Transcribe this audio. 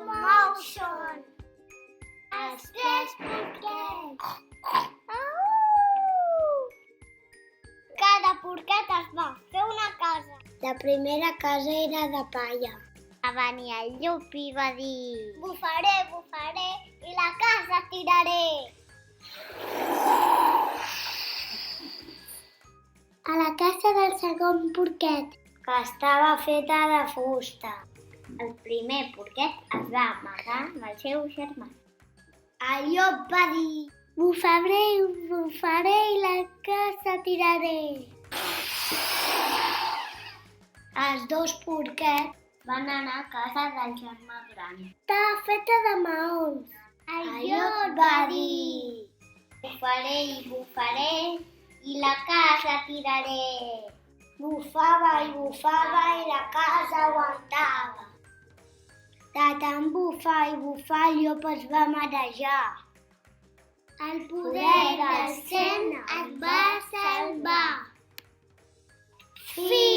Motion. Els tres porquets. Cada porquet es va fer una casa. La primera casa era de palla. Va venir el llop i va dir: bufaré, bufaré i la casa tiraré. A la casa del segon porquet, que estava feta de fusta. El primer porquet es va amagar amb el seu germà. El llop va dir: bufaré, bufaré i la casa tiraré. Els dos porquets van anar a casa del germà gran. Estava feta de maons. El llop va dir: bufaré i bufaré i la casa tiraré. Bufava i la casa aguantava. De tant bufar i bufar, el llop es va marejar. El poder del cent es va salvar. Fi!